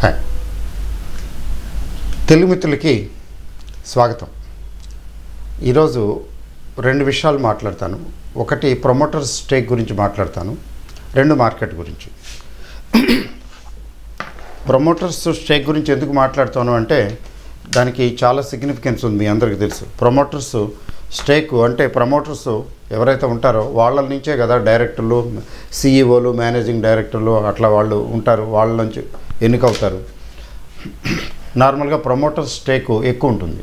Hi, Telugu మిత్రులకి స్వాగతం. ఈరోజు రెండు విషయాలు మాట్లాడతాను. ఒకటి ప్రమోటర్స్ స్టేక్ గురించి మాట్లాడతాను, రెండు మార్కెట్ గురించి. ప్రమోటర్స్ స్టేక్ గురించి ఎందుకు మాట్లాడతాను అంటే దానికి చాలా సిగ్నిఫికెన్స్ ఉంది. మీ అందరికీ తెలుసు, ప్రమోటర్స్ స్టేక్ అంటే ప్రమోటర్స్ ఎవరైతే ఉంటారో వాళ్ళ నుంచే కదా డైరెక్టర్లు, సిఈఓలు, మేనేజింగ్ డైరెక్టర్లు అట్లా వాళ్ళు ఉంటారు, వాళ్ళ నుంచి ఎన్నికవుతారు. నార్మల్గా ప్రమోటర్స్ స్టేక్ ఎక్కువ ఉంటుంది.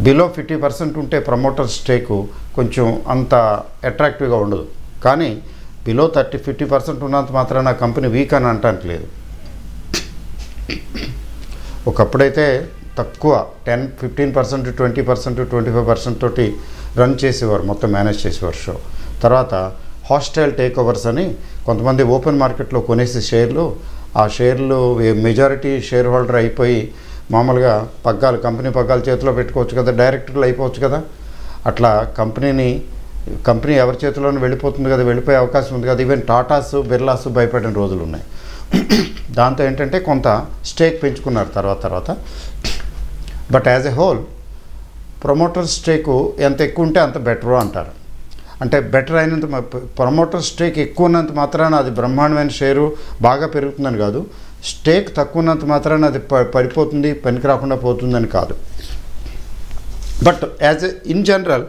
బిలో 50% ఉంటే ప్రమోటర్స్ స్టేక్ కొంచెం అంత అట్రాక్టివ్గా ఉండదు. కానీ బిలో 50% ఉన్నంత మాత్రాన కంపెనీ వీక్ అని అనటానికి లేదు. ఒకప్పుడైతే తక్కువ 10-15%, 20%, 25% తోటి రన్ చేసేవారు, మొత్తం మేనేజ్ చేసేవారు షో. తర్వాత హాస్టైల్ టేక్ ఓవర్స్ అని కొంతమంది ఓపెన్ మార్కెట్లో కొనేసి షేర్లు, ఆ షేర్లు మెజారిటీ షేర్ హోల్డర్ అయిపోయి మామూలుగా కంపెనీ పగ్గాలు చేతిలో పెట్టుకోవచ్చు కదా, డైరెక్టర్లు అయిపోవచ్చు కదా. అట్లా కంపెనీ ఎవరి చేతిలోనూ వెళ్ళిపోతుంది కదా, వెళ్ళిపోయే అవకాశం ఉంది కదా. ఈవెన్ టాటాస్, బిర్లాస్ భయపడిన రోజులు ఉన్నాయి. దాంతో ఏంటంటే కొంత స్టేక్ పెంచుకున్నారు తర్వాత. But as a whole promoter stake ఎంత ఎక్కువ ఉంటే అంత బెటరు అంటారు. అంటే బెటర్ అయినంత ప్రమోటర్ స్టేక్ ఎక్కువ ఉన్నంత మాత్రాన అది బ్రహ్మాండమైన షేరు బాగా పెరుగుతుందని కాదు, స్టేక్ తక్కువ ఉన్నంత మాత్రాన అది పడిపోతుంది, పనికి రాకుండా పోతుందని కాదు. But as in general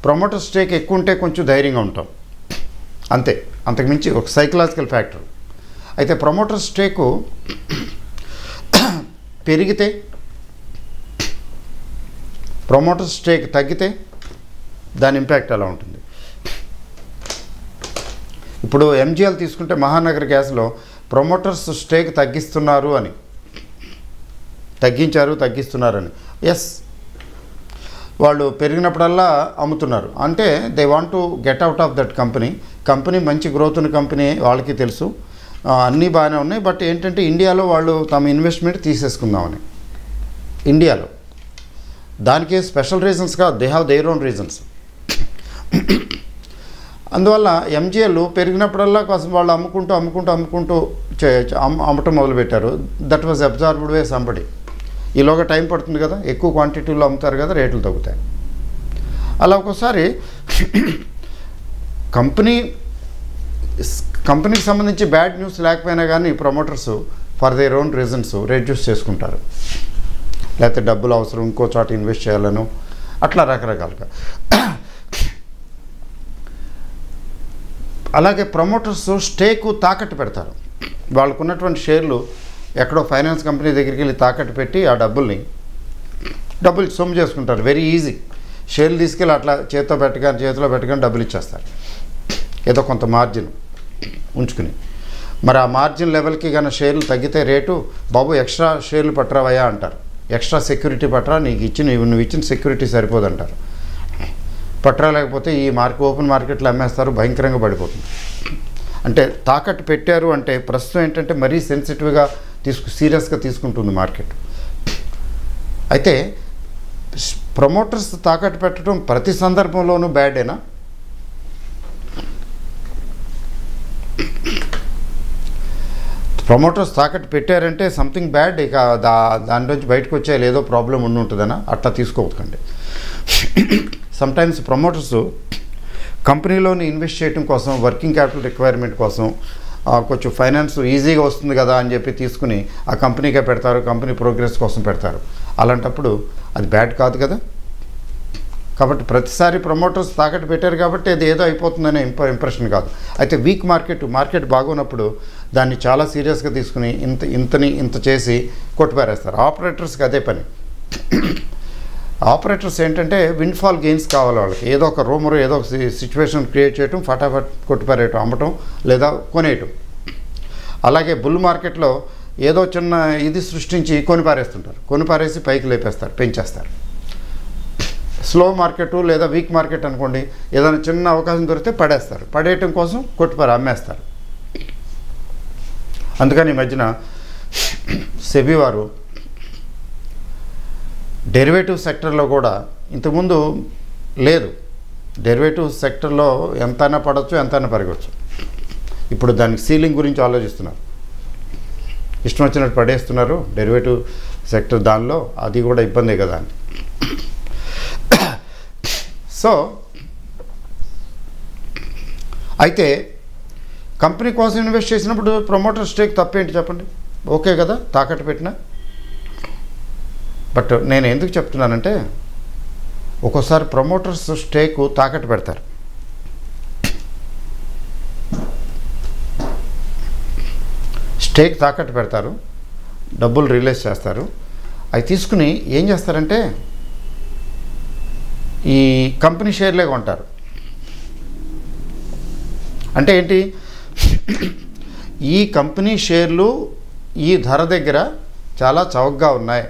promoter stake ఎక్కువ ఉంటే కొంచెం ధైర్యంగా ఉంటాం అంతే, అంతకుమించి ఒక సైకలాజికల్ ఫ్యాక్టర్. అయితే ప్రమోటర్ స్టేకు పెరిగితే, ప్రమోటర్ స్టేక్ తగ్గితే దాని ఇంపాక్ట్ ఎలా ఉంటుంది? ఇప్పుడు ఎంజిఎల్ తీసుకుంటే మహానగర్ గ్యాస్లో ప్రమోటర్స్ స్టేక్ తగ్గిస్తున్నారని, తగ్గిస్తున్నారని. ఎస్, వాళ్ళు పెరిగినప్పుడల్లా అమ్ముతున్నారు. అంటే they want to get out of that company మంచి గ్రోత్ ఉన్న కంపెనీ, వాళ్ళకి తెలుసు, అన్నీ బాగానే ఉన్నాయి. బట్ ఏంటంటే ఇండియాలో వాళ్ళు తమ ఇన్వెస్ట్మెంట్ తీసేసుకుందామని, ఇండియాలో. దానికి స్పెషల్ రీజన్స్ కాదు, they have their own reasons. అందువల్ల ఎంజిఎల్ పెరిగినప్పుడల్లా కోసం వాళ్ళు అమ్ముకుంటూ అమ్మటం మొదలుపెట్టారు. That was observed by somebody. ఈలోగా టైం పడుతుంది కదా, ఎక్కువ క్వాంటిటీలో అమ్ముతారు కదా, రేట్లు తగ్గుతాయి. అలా ఒక్కోసారి కంపెనీకి సంబంధించి బ్యాడ్ న్యూస్ లేకపోయినా కానీ promoters for their own reasons reduce చేసుకుంటారు. లేకపోతే డబ్బులు అవసరం, ఇంకో చోట ఇన్వెస్ట్ చేయాలను, అట్లా రకరకాలుగా. అలాగే ప్రమోటర్స్ స్టేకు తాకట్టు పెడతారు. వాళ్ళకు ఉన్నటువంటి షేర్లు ఎక్కడో ఫైనాన్స్ కంపెనీ దగ్గరికి వెళ్ళి తాకట్టు పెట్టి ఆ డబ్బులు సొమ్ము చేసుకుంటారు. Very easy. షేర్లు తీసుకెళ్ళి అట్లా చేతిలో పెట్టగానే డబ్బులు ఇచ్చేస్తారు, ఏదో కొంత మార్జిన్ ఉంచుకుని. మరి ఆ మార్జిన్ లెవెల్కి కానీ షేర్లు తగ్గితే రేటు, బాబు ఎక్స్ట్రా షేర్లు పట్టరావయ్యా అంటారు, ఎక్స్ట్రా సెక్యూరిటీ పట్టరా, నువ్వు ఇచ్చిన సెక్యూరిటీ సరిపోదంటారు. పట్టరా లేకపోతే ఈ ఓపెన్ మార్కెట్లో అమ్మేస్తారు, భయంకరంగా పడిపోతుంది. అంటే తాకట్టు పెట్టారు అంటే ప్రస్తుతం ఏంటంటే మరీ సెన్సిటివ్గా సీరియస్గా తీసుకుంటుంది మార్కెట్. అయితే ప్రమోటర్స్ తాకట్టు పెట్టడం ప్రతి సందర్భంలోనూ బ్యాడేనా? ప్రమోటర్స్ తాకట్టు పెట్టారంటే సంథింగ్ బ్యాడ్, ఇక దాని నుంచి బయటకు వచ్చే ఏదో ప్రాబ్లం ఉంటుందనా? అట్లా తీసుకోవద్దండి. సమ్టైమ్స్ ప్రమోటర్స్ కంపెనీలోని ఇన్వెస్ట్ చేయడం కోసం, వర్కింగ్ క్యాపిటల్ రిక్వైర్మెంట్ కోసం, కొంచెం ఫైనాన్స్ ఈజీగా వస్తుంది కదా అని చెప్పి తీసుకుని ఆ కంపెనీకే పెడతారు, కంపెనీ ప్రోగ్రెస్ కోసం పెడతారు. అలాంటప్పుడు అది బ్యాడ్ కాదు కదా. కాబట్టి ప్రతిసారి ప్రమోటర్స్ తాకట్టు పెట్టారు కాబట్టి అది ఏదో అయిపోతుందనే ఇంప్రెషన్ కాదు. అయితే వీక్ మార్కెట్ బాగున్నప్పుడు దాన్ని చాలా సీరియస్గా తీసుకుని ఇంత చేసి కొట్టుపారేస్తారు. ఆపరేటర్స్కి అదే పని. ఆపరేటర్స్ ఏంటంటే విండ్ఫాల్ గెయిన్స్ కావాలి వాళ్ళకి. ఏదో ఒక రూమరు, ఏదో ఒక సిచ్యువేషన్ క్రియేట్ చేయటం, ఫటాఫట్ కొట్టుపారేయటం, అమ్మటం లేదా కొనేయటం. అలాగే బుల్ మార్కెట్లో ఏదో చిన్న ఇది సృష్టించి కొనిపారేసి పైకి లేపేస్తారు, పెంచేస్తారు. స్లో మార్కెట్ లేదా వీక్ మార్కెట్ అనుకోండి, ఏదైనా చిన్న అవకాశం దొరికితే పడేయటం కోసం అమ్మేస్తారు. అందుకని ఈ మధ్యన సెబీ వారు డెరివేటివ్ సెక్టర్లో కూడా, ఇంతకుముందు లేదు, డెరివేటివ్ సెక్టర్లో ఎంతైనా పడవచ్చు, ఎంతైనా పెరగవచ్చు. ఇప్పుడు దానికి సీలింగ్ గురించి ఆలోచిస్తున్నారు. ఇష్టం వచ్చినట్టు పడేస్తున్నారు డెరివేటివ్ సెక్టర్, దానిలో అది కూడా ఇబ్బందే కదా అని. సో అయితే కంపెనీ కోసం ఇన్వెస్ట్ చేసినప్పుడు ప్రమోటర్ స్టేక్ తప్పేంటి చెప్పండి? ఓకే కదా తాకట్టు పెట్టినా. బట్ నేను ఎందుకు చెప్తున్నానంటే ఒక్కోసారి ప్రమోటర్స్ స్టేక్ తాకట్టు పెడతారు. స్టేక్ తాకట్టు పెడతారు, డబ్బులు రిలీజ్ చేస్తారు. అవి తీసుకుని ఏం చేస్తారంటే ఈ కంపెనీ షేర్లే కొంటారు. అంటే ఏంటి, ఈ కంపెనీ షేర్లు ఈ ధర దగ్గర చాలా చౌకగా ఉన్నాయి,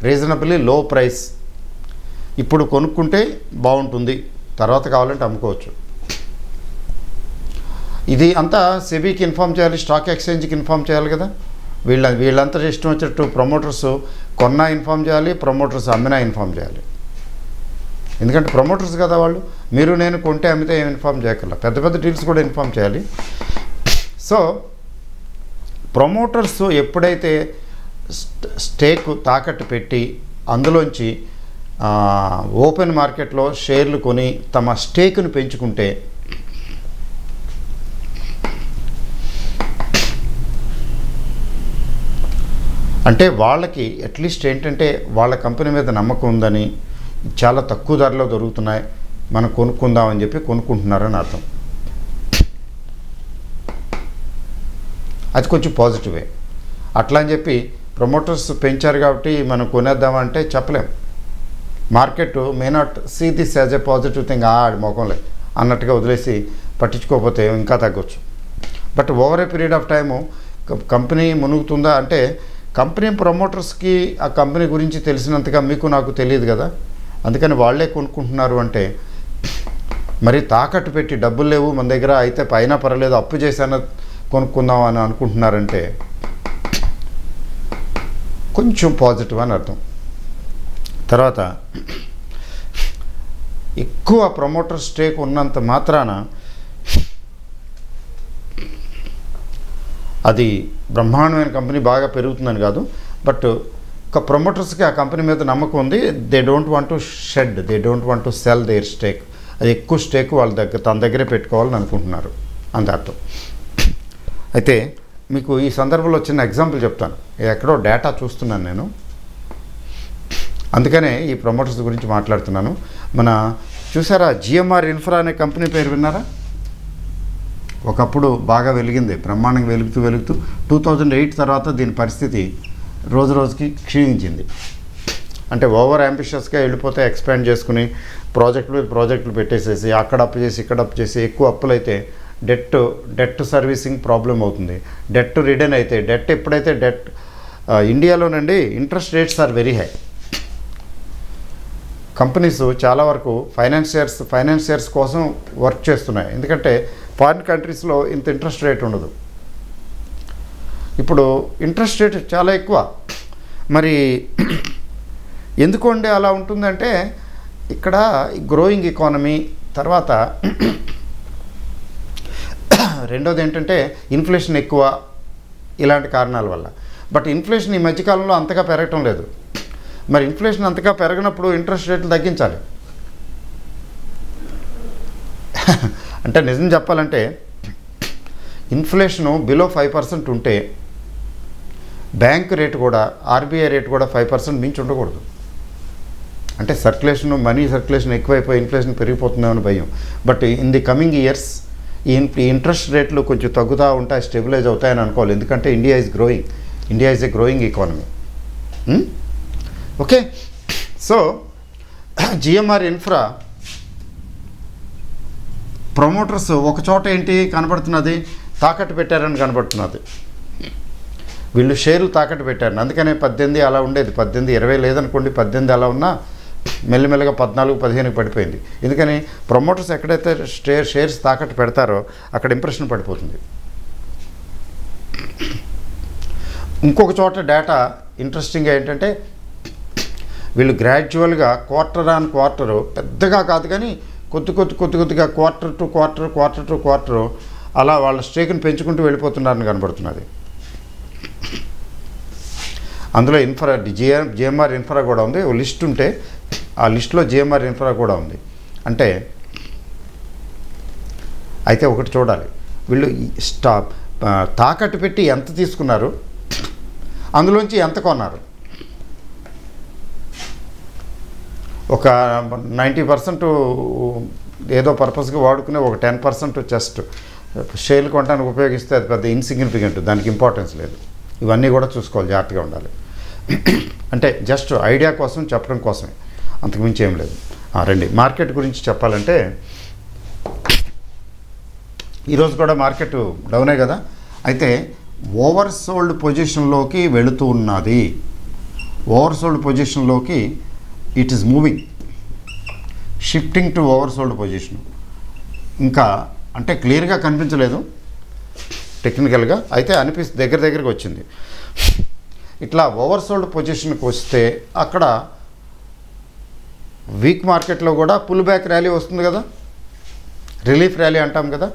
రీజనబుల్లీ లో ప్రైస్, ఇప్పుడు కొనుక్కుంటే బాగుంటుంది, తర్వాత కావాలంటే అమ్ముకోవచ్చు. ఇది అంతా సెబీకి ఇన్ఫామ్ చేయాలి, స్టాక్ ఎక్స్చేంజ్కి ఇన్ఫామ్ చేయాలి కదా. వీళ్ళంతా ఇష్టం వచ్చినట్టు ప్రమోటర్స్ కొన్నా ఇన్ఫామ్ చేయాలి, ప్రమోటర్స్ అమ్మినా ఇన్ఫామ్ చేయాలి. ఎందుకంటే ప్రమోటర్స్ కదా వాళ్ళు. మీరు నేను కొంటే అమ్మితే ఏం ఇన్ఫామ్ చేయగల, పెద్ద పెద్ద డీల్స్ కూడా ఇన్ఫామ్ చేయాలి. సో ప్రమోటర్స్ ఎప్పుడైతే స్టేక్ తాకట్టు పెట్టి అందులోంచి ఓపెన్ మార్కెట్లో షేర్లు కొని తమ స్టేక్ను పెంచుకుంటే అంటే వాళ్ళకి అట్లీస్ట్ ఏంటంటే వాళ్ళ కంపెనీ మీద నమ్మకం ఉందని, చాలా తక్కువ ధరలో దొరుకుతున్నాయి, మనం కొనుక్కుందామని చెప్పి కొనుక్కుంటున్నారని అర్థం. అది కొంచెం పాజిటివే. అట్లా అని చెప్పి ప్రమోటర్స్ పెంచారు కాబట్టి మనం కొనేద్దామంటే చెప్పలేం. Market may not see this as a positive thing, మొఖంలే అన్నట్టుగా వదిలేసి పట్టించుకోకపోతే ఇంకా తగ్గొచ్చు. But over a period of time company మునుగుతుందా అంటే, కంపెనీ ప్రమోటర్స్కి ఆ కంపెనీ గురించి తెలిసినంతగా మీకు నాకు తెలియదు కదా, అందుకని వాళ్ళే కొనుక్కుంటున్నారు. అంటే మరి తాకట్టు పెట్టి డబ్బులు లేవు మన దగ్గర, అయితే పైన పర్లేదు అప్పు చేశాను కొనుక్కుందాం అని అనుకుంటున్నారంటే కొంచెం పాజిటివ్ అని అర్థం. తర్వాత ఎక్కువ ప్రమోటర్ స్టేక్ ఉన్నంత మాత్రాన అది బ్రహ్మాండమైన కంపెనీ బాగా పెరుగుతుందని కాదు. బట్ ఒక ప్రమోటర్స్కి ఆ కంపెనీ మీద నమ్మకం ఉంది. They don't want to shed, they don't want to sell their stake. అది ఎక్కువ స్టేక్ వాళ్ళ దగ్గర తన దగ్గరే పెట్టుకోవాలని అనుకుంటున్నారు అంత అర్థం. అయితే మీకు ఈ సందర్భంలో చిన్న ఎగ్జాంపుల్ చెప్తాను. ఎక్కడో డేటా చూస్తున్నాను నేను, అందుకనే ఈ ప్రమోటర్స్ గురించి మాట్లాడుతున్నాను. మన చూసారా జిఎంఆర్ ఇన్ఫ్రా అనే కంపెనీ పేరు విన్నారా? ఒకప్పుడు బాగా వెలిగింది, బ్రహ్మాండంగా వెలుగుతూ 2008 తర్వాత దీని పరిస్థితి రోజు రోజుకి క్షీణించింది. అంటే ఓవర్ అంబిషియస్గా వెళ్ళిపోతే ఎక్స్పాండ్ చేసుకుని ప్రాజెక్టులు పెట్టేసేసి అక్కడ అప్పు చేసి ఇక్కడ అప్పు చేసి ఎక్కువ అప్పులైతే డెట్ సర్వీసింగ్ ప్రాబ్లం అవుతుంది. డెట్ రిడెన్ అయితే ఎప్పుడైతే ఇండియాలోనండి interest rates are very high. Companies చాలా వరకు ఫైనాన్షియర్స్ కోసం వర్క్ చేస్తున్నాయి. ఎందుకంటే ఫారిన్ కంట్రీస్లో ఇంత ఇంట్రెస్ట్ రేట్ ఉండదు. ఇప్పుడు ఇంట్రెస్ట్ రేట్ చాలా ఎక్కువ. మరి ఎందుకంటే అలా ఉంటుందంటే ఇక్కడ గ్రోయింగ్ ఎకానమీ, తర్వాత రెండోది ఏంటంటే ఇన్ఫ్లేషన్ ఎక్కువ, ఇలాంటి కారణాల వల్ల. బట్ ఇన్ఫ్లేషన్ ఈ మధ్యకాలంలో అంతగా పెరగటం లేదు. మరి ఇన్ఫ్లేషన్ అంతగా పెరగనప్పుడు ఇంట్రెస్ట్ రేట్లు తగ్గించాలి. అంటే నిజం చెప్పాలంటే ఇన్ఫ్లేషను బిలో 5% ఉంటే బ్యాంక్ రేటు కూడా, ఆర్బీఐ రేటు కూడా 5% మించి ఉండకూడదు. అంటే మనీ సర్క్యులేషన్ ఎక్కువైపోయి ఇన్ఫ్లేషన్ పెరిగిపోతుందేమని భయం. But in the coming years ఈ ఇంట్రెస్ట్ రేట్లు కొంచెం తగ్గుతూ ఉంటాయి, స్టెబిలైజ్ అవుతాయని అనుకోవాలి. ఎందుకంటే India is a growing economy. Okay, so GMR infra promoters ఒక చోట ఏంటి కనబడుతున్నది, తాకట్టు పెట్టారని కనబడుతున్నది. వీళ్ళు షేర్లు తాకట్టు పెట్టారు. అందుకనే 18 అలా ఉండేది, 18, 20 లేదనుకోండి, 18 అలా ఉన్నా మెల్లిమెల్లిగా 14, 15 పడిపోయింది. ఎందుకని ప్రమోటర్స్ ఎక్కడైతే షేర్స్ తాకట్టు పెడతారో అక్కడ ఇంప్రెషన్ పడిపోతుంది. ఇంకొక చోట డేటా ఇంట్రెస్టింగ్గా ఏంటంటే వీళ్ళు గ్రాడ్యువల్గా క్వార్టర్ ఆన్ క్వార్టరు, పెద్దగా కాదు కానీ కొద్దిగా క్వార్టర్ టు క్వార్టర్ అలా వాళ్ళ స్టేక్ని పెంచుకుంటూ వెళ్ళిపోతున్నారని కనబడుతున్నది. అందులో ఇన్ఫ్రా జిఎంఆర్ ఇన్ఫ్రా కూడా ఉంది. ఓ లిస్ట్ ఉంటే ఆ లిస్టులో జిఎంఆర్ ఇన్ఫ్రా కూడా ఉంది. అంటే అయితే ఒకటి చూడాలి, వీళ్ళు తాకట్టు పెట్టి ఎంత తీసుకున్నారు, అందులోంచి ఎంత కొన్నారు. ఒక 90% ఏదో పర్పస్గా వాడుకునే ఒక 10% జస్ట్ షేర్లు కొనడానికి ఉపయోగిస్తే అది పెద్ద ఇన్సిగ్నిఫికెంట్, దానికి ఇంపార్టెన్స్ లేదు. ఇవన్నీ కూడా చూసుకోవాలి, జాగ్రత్తగా ఉండాలి. అంటే జస్ట్ ఐడియా కోసం చెప్పడం కోసమే, అంతకుమించి ఏం లేదు. రండి మార్కెట్ గురించి చెప్పాలంటే, ఈరోజు కూడా మార్కెట్ డౌనే కదా. అయితే ఓవర్ సోల్డ్ పొజిషన్లోకి వెళుతూ ఉన్నది. ఓవర్ సోల్డ్ పొజిషన్లోకి it is moving, shifting to over sold position. ఇంకా అంటే క్లియర్గా కనిపించలేదు టెక్నికల్గా, అయితే దగ్గరికి వచ్చింది. ఇట్లా ఓవర్ సోల్డ్ పొజిషన్కి వస్తే అక్కడ వీక్ మార్కెట్లో కూడా పుల్ బ్యాక్ ర్యాలీ వస్తుంది కదా, రిలీఫ్ ర్యాలీ అంటాం కదా,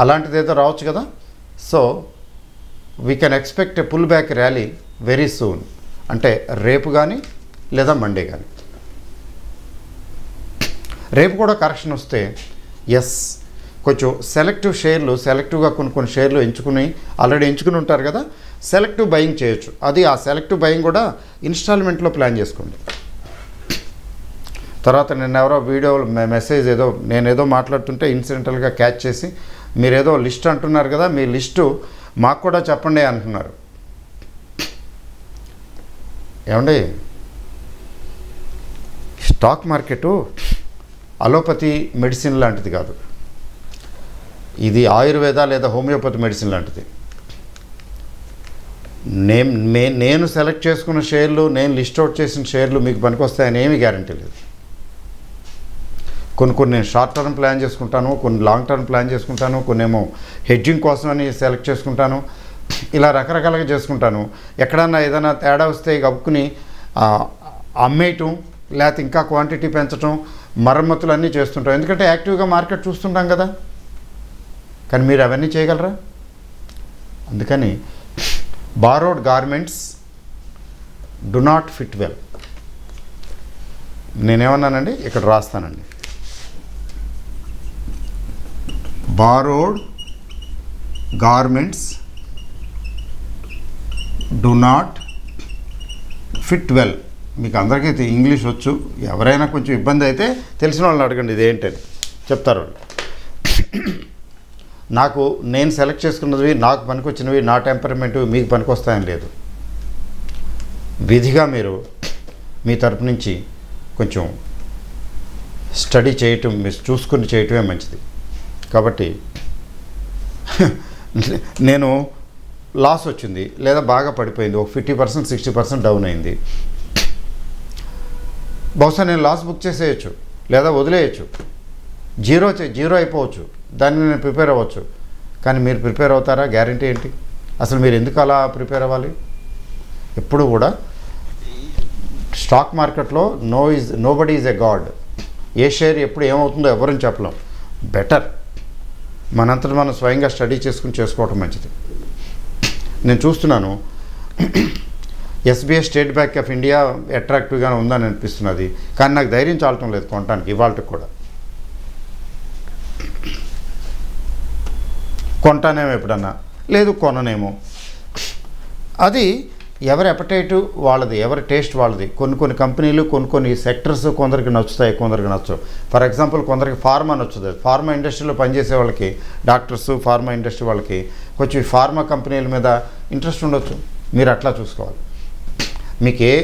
అలాంటిది ఏదో రావచ్చు కదా. So we can expect a pull back rally very soon, అంటే రేపు కానీ లేదా మండే కానీ. రేపు కూడా కరెక్షన్ వస్తే కొంచెం సెలెక్టివ్గా కొన్ని షేర్లు ఆల్రెడీ ఎంచుకుని ఉంటారు కదా, సెలెక్టివ్ బయింగ్ చేయొచ్చు. అది ఆ సెలెక్టివ్ బయింగ్ కూడా ఇన్స్టాల్మెంట్లో ప్లాన్ చేసుకోండి. తర్వాత ఎవరో వీడియోలో మెసేజ్ నేనేదో మాట్లాడుతుంటే ఇన్సిడెంటల్గా క్యాచ్ చేసి మీరేదో లిస్ట్ అంటున్నారు కదా, మీ లిస్టు మాకు కూడా చెప్పండి అంటున్నారు. ఏమండి, స్టాక్ మార్కెటు అలోపతి మెడిసిన్ లాంటిది కాదు, ఇది ఆయుర్వేద లేదా హోమియోపతి మెడిసిన్ లాంటిది. నేను సెలెక్ట్ చేసుకున్న షేర్లు, నేను లిస్ట్ అవుట్ చేసిన షేర్లు మీకు పనికొస్తాయని ఏమీ గ్యారంటీ లేదు. కొన్ని నేను షార్ట్ టర్మ్ ప్లాన్ చేసుకుంటాను, కొన్ని లాంగ్ టర్మ్ ప్లాన్ చేసుకుంటాను, కొన్ని ఏమో హెడ్జింగ్ కోసం అని సెలెక్ట్ చేసుకుంటాను, ఇలా రకరకాలుగా చేసుకుంటాను. ఎక్కడన్నా ఏదైనా తేడా వస్తే గబుక్కుని అమ్మేయటం, లేకపోతే ఇంకా క్వాంటిటీ పెంచడం, మరమ్మతులు అన్నీ చేస్తుంటాం. ఎందుకంటే యాక్టివ్గా మార్కెట్ చూస్తుంటాం కదా. కానీ మీరు అవన్నీ చేయగలరా? అందుకని borrowed garments do not fit well. నేనేమన్నానండి, ఇక్కడ రాస్తానండి. Borrowed garments do not fit well. మీకు అందరికీ ఇంగ్లీష్ వచ్చు, ఎవరైనా కొంచెం ఇబ్బంది అయితే తెలిసిన వాళ్ళని అడగండి ఇదేంటని చెప్తారు వాళ్ళు. నేను సెలెక్ట్ చేసుకున్నవి, నాకు పనికొచ్చినవి, నా టెంపర్మెంట్ మీకు పనికొస్తాయని లేదు. విధిగా మీరు మీ తరపు నుంచి కొంచెం స్టడీ చేయటం, మీరు చూసుకుని చేయటమే మంచిది. కాబట్టి నేను లాస్ వచ్చింది లేదా బాగా పడిపోయింది, ఒక 50% 60% డౌన్ అయింది, బహుశా నేను లాస్ బుక్ చేసేయచ్చు లేదా వదిలేయచ్చు, జీరో అయిపోవచ్చు, దాన్ని నేను ప్రిపేర్ అవ్వచ్చు. కానీ మీరు ప్రిపేర్ అవుతారా? గ్యారంటీ ఏంటి? అసలు మీరు ఎందుకు అలా ప్రిపేర్ అవ్వాలి? ఎప్పుడు కూడా స్టాక్ మార్కెట్లో nobody is a God. A share ఎప్పుడు ఏమవుతుందో ఎవరని చెప్పలేం. బెటర్ మనంతట మనం స్వయంగా స్టడీ చేసుకోవటం మంచిది. నేను చూస్తున్నాను SBI state bank of India అట్రాక్టివ్గానే ఉందని అనిపిస్తున్నది, కానీ నాకు ధైర్యం చాలటం లేదు కొనడానికి. ఇవాళకి కూడా కొంటానేమో ఎప్పుడన్నా, లేదు కొననేమో. అది ఎవరి అపటైటు వాళ్ళది, ఎవరి టేస్ట్ వాళ్ళది. కొన్ని కంపెనీలు, కొన్ని సెక్టర్స్ కొందరికి నచ్చుతాయి, కొందరికి నచ్చవు. ఫర్ ఎగ్జాంపుల్ కొందరికి ఫార్మా నచ్చుతుంది. ఫార్మా ఇండస్ట్రీలో పనిచేసే వాళ్ళకి, డాక్టర్స్, ఫార్మా ఇండస్ట్రీ వాళ్ళకి కొంచెం ఫార్మా కంపెనీల మీద ఇంట్రెస్ట్ ఉండొచ్చు. మీరు అట్లా చూసుకోవాలి. మీకు ఏ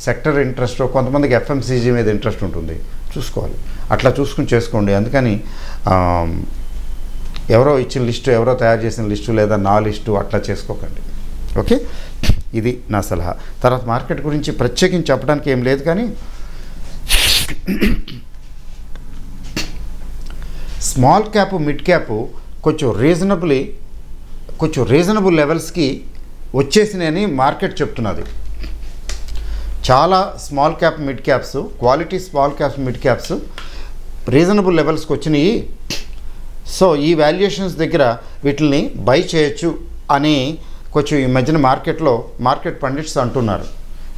సెక్టర్ ఇంట్రెస్టో, కొంతమందికి ఎఫ్ఎంసీజీ మీద ఇంట్రెస్ట్ ఉంటుంది, చూసుకోవాలి. అట్లా చూసుకుని చేసుకోండి. అందుకని ఎవరో ఇచ్చిన లిస్టు, ఎవరో తయారు చేసిన లిస్టు లేదా నా లిస్టు అట్లా చేసుకోకండి. ఓకే, ఇది నా సలహా. తర్వాత మార్కెట్ గురించి ప్రత్యేకించి చెప్పడానికి ఏం లేదు, కానీ స్మాల్ క్యాప్, మిడ్ క్యాప్ కొంచెం రీజనబుల్ లెవెల్స్కి వచ్చేసినాయని మార్కెట్ చెప్తున్నది. చాలా small cap, mid caps, quality small caps, mid caps reasonable లెవెల్స్కి వచ్చినాయి. సో ఈ వాల్యుయేషన్స్ దగ్గర వీటిని బై చేయొచ్చు అని కొంచెం ఈ మధ్యన మార్కెట్ పండిట్స్ అంటున్నారు,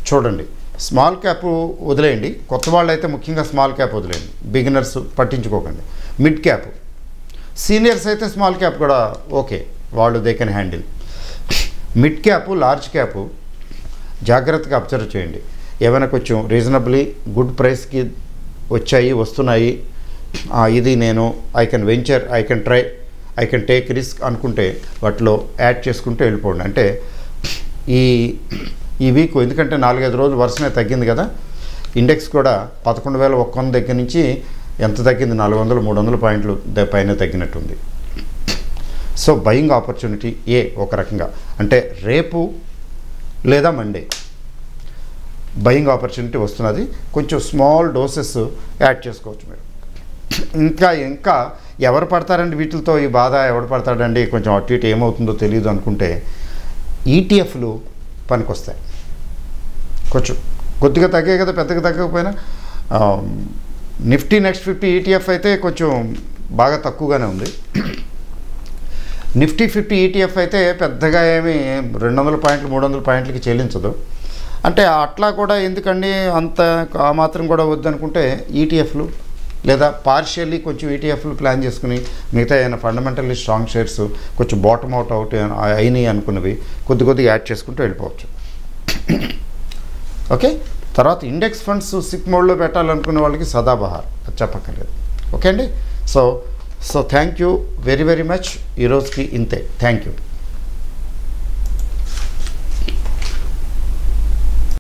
చూడండి స్మాల్ క్యాప్ వదిలేయండి, కొత్త వాళ్ళు అయితే ముఖ్యంగా స్మాల్ క్యాప్ వదిలేయండి, బిగినర్స్ పట్టించుకోకండి. మిడ్ క్యాప్, సీనియర్స్ అయితే స్మాల్ క్యాప్ కూడా ఓకే, వాళ్ళు they can handle. Mid cap, large cap జాగ్రత్తగా అబ్జర్వ్ చేయండి. ఏమైనా కొంచెం రీజనబ్లీ గుడ్ ప్రైస్కి వస్తున్నాయి, ఇది నేను I can venture, I can try, I can take risk అనుకుంటే వాటిలో యాడ్ చేసుకుంటూ వెళ్ళిపోండి. అంటే ఈ వీక్ ఎందుకంటే 4-5 రోజులు వరుసనే తగ్గింది కదా, ఇండెక్స్ కూడా 11,100 దగ్గర నుంచి ఎంత తగ్గింది, 400-300 పాయింట్లు పైన తగ్గినట్టుంది. సో బయింగ్ ఆపర్చునిటీ ఒక రకంగా అంటే రేపు లేదా మండే బయింగ్ ఆపర్చునిటీ వస్తున్నది. కొంచెం స్మాల్ డోసెస్ యాడ్ చేసుకోవచ్చు మీరు. ఇంకా ఎవరు పడతారండి వీటితో, ఈ బాధ ఎవడు పడతాడండి, కొంచెం అటు ఇటు ఏమవుతుందో తెలియదు అనుకుంటే ఈటీఎఫ్లు పనికొస్తాయి. కొంచెం కొద్దిగా తగ్గాయి కదా, పెద్దగా తగ్గకపోయినా. నిఫ్టీ నెక్స్ట్ 50 ఈటీఎఫ్ అయితే కొంచెం బాగా తక్కువగానే ఉంది. నిఫ్టీ 50 ఈటీఎఫ్ అయితే పెద్దగా ఏమి 200 పాయింట్లు 300 పాయింట్లకి చెల్లించదు. అంటే అట్లా కూడా ఎందుకండి అంత ఆ మాత్రం కూడా వద్దనుకుంటే ఈటీఎఫ్లు లేదా పార్షియల్లీ కొంచెం ఈటీఎఫ్లు ప్లాన్ చేసుకుని మిగతా ఏమైనా ఫండమెంటల్లీ స్ట్రాంగ్ షేర్స్ కొంచెం బాటమ్ అవుట్ అయినాయి అనుకున్నవి కొద్దిగా యాడ్ చేసుకుంటూ వెళ్ళిపోవచ్చు. ఓకే, తర్వాత ఇండెక్స్ ఫండ్స్ సిప్ మోడ్లో పెట్టాలనుకునే వాళ్ళకి సదాబహార్, అది చెప్పక్కర్లేదు. ఓకే అండి. So thank you very much. ఈరోజుకి ఇంతే. Thank you.